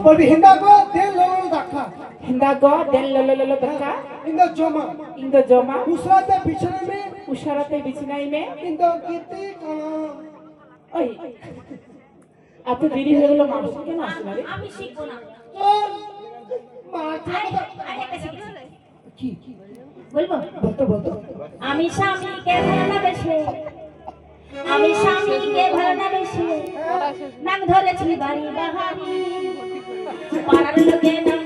বলবি হিন্দাগো দেল ললো দেখা হিন্দাগো দেল ললো দেখা ইন্দো জমা ইন্দো জমা উসরাতে বিছানা মে উশারাতে বিছানায় মে ইন্দো গীতি কানা ওই এত দেরি হয়ে গেল মানুষ কেন আসছে না রে? আমি শিখবো না। চল মা আরেকটা শিখেছি। কি বলবো? বলতো বলতো আমি স্বামীকে ভালোবাসে, আমি স্বামীকে ভালোবাসে, নাম ধরেছি বাড়ি বাহারি, পাড়ার লোকে নাম